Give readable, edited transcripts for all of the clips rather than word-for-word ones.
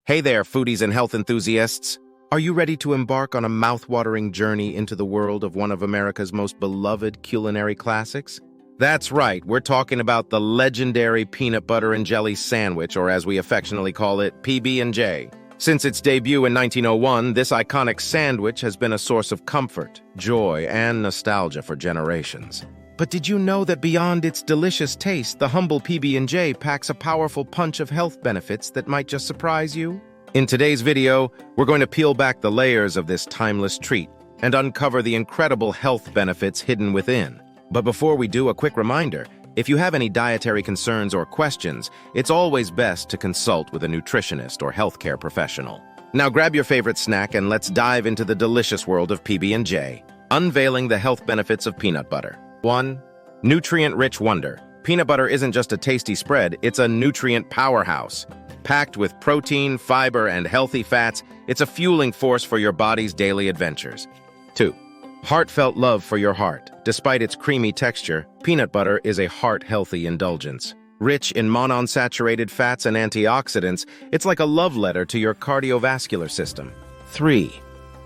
Hey there, foodies and health enthusiasts. Are you ready to embark on a mouth-watering journey into the world of one of America's most beloved culinary classics? That's right, we're talking about the legendary peanut butter and jelly sandwich, or as we affectionately call it, PB&J. Since its debut in 1901, this iconic sandwich has been a source of comfort, joy, and nostalgia for generations. But did you know that beyond its delicious taste, the humble PB&J packs a powerful punch of health benefits that might just surprise you? In today's video, we're going to peel back the layers of this timeless treat and uncover the incredible health benefits hidden within. But before we do, a quick reminder, if you have any dietary concerns or questions, it's always best to consult with a nutritionist or healthcare professional. Now grab your favorite snack and let's dive into the delicious world of PB&J, unveiling the health benefits of peanut butter. 1. Nutrient-rich wonder. Peanut butter isn't just a tasty spread, it's a nutrient powerhouse. Packed with protein, fiber, and healthy fats, it's a fueling force for your body's daily adventures. 2. Heartfelt love for your heart. Despite its creamy texture, peanut butter is a heart-healthy indulgence. Rich in monounsaturated fats and antioxidants, it's like a love letter to your cardiovascular system. 3.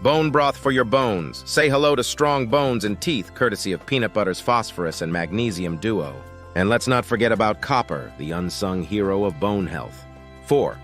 Bone broth for your bones. Say hello to strong bones and teeth, courtesy of peanut butter's phosphorus and magnesium duo. And let's not forget about copper, the unsung hero of bone health. 4.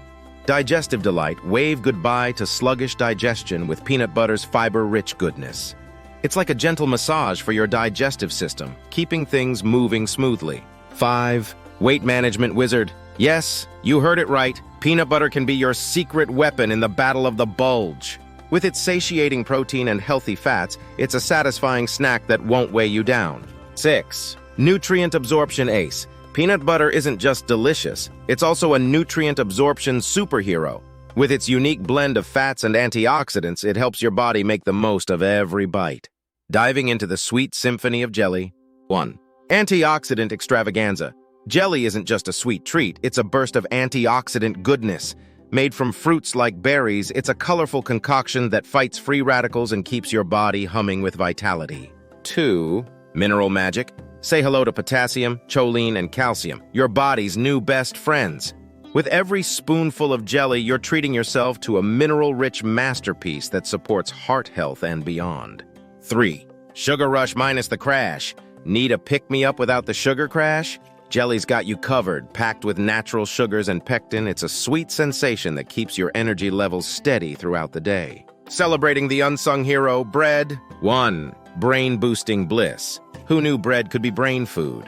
Digestive delight. Wave goodbye to sluggish digestion with peanut butter's fiber-rich goodness. It's like a gentle massage for your digestive system, keeping things moving smoothly. 5. Weight management wizard. Yes, you heard it right. Peanut butter can be your secret weapon in the battle of the bulge. With its satiating protein and healthy fats, it's a satisfying snack that won't weigh you down. 6. Nutrient absorption ace. Peanut butter isn't just delicious, it's also a nutrient absorption superhero. With its unique blend of fats and antioxidants, it helps your body make the most of every bite. Diving into the sweet symphony of jelly. 1. Antioxidant extravaganza. Jelly isn't just a sweet treat, it's a burst of antioxidant goodness. Made from fruits like berries, it's a colorful concoction that fights free radicals and keeps your body humming with vitality. 2. Mineral magic. Say hello to potassium, choline, and calcium, your body's new best friends. With every spoonful of jelly, you're treating yourself to a mineral-rich masterpiece that supports heart health and beyond. 3. Sugar rush minus the crash. Need a pick-me-up without the sugar crash? Jelly's got you covered. Packed with natural sugars and pectin, it's a sweet sensation that keeps your energy levels steady throughout the day. Celebrating the unsung hero, bread. 1. Brain-boosting bliss. Who knew bread could be brain food?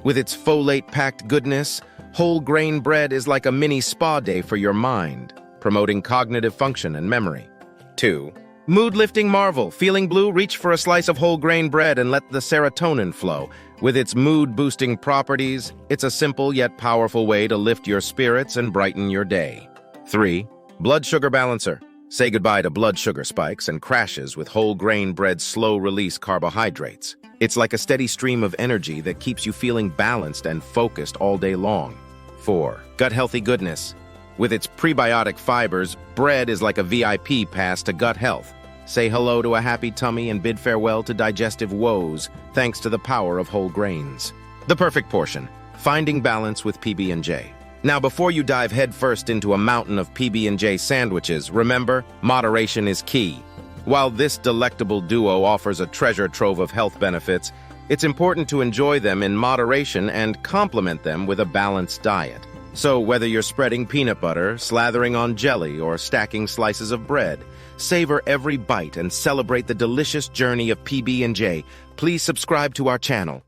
With its folate-packed goodness, whole grain bread is like a mini spa day for your mind, promoting cognitive function and memory. 2. Mood-lifting marvel. Feeling blue? Reach for a slice of whole grain bread and let the serotonin flow. With its mood-boosting properties, it's a simple yet powerful way to lift your spirits and brighten your day. 3. Blood sugar balancer. Say goodbye to blood sugar spikes and crashes with whole grain bread's slow-release carbohydrates. It's like a steady stream of energy that keeps you feeling balanced and focused all day long. 4. Gut-healthy goodness. With its prebiotic fibers, bread is like a VIP pass to gut health. Say hello to a happy tummy and bid farewell to digestive woes, thanks to the power of whole grains. The perfect portion. Finding balance with PB&J. Now, before you dive headfirst into a mountain of PB&J sandwiches, remember, moderation is key. While this delectable duo offers a treasure trove of health benefits, it's important to enjoy them in moderation and complement them with a balanced diet. So whether you're spreading peanut butter, slathering on jelly, or stacking slices of bread, savor every bite and celebrate the delicious journey of PB&J. Please subscribe to our channel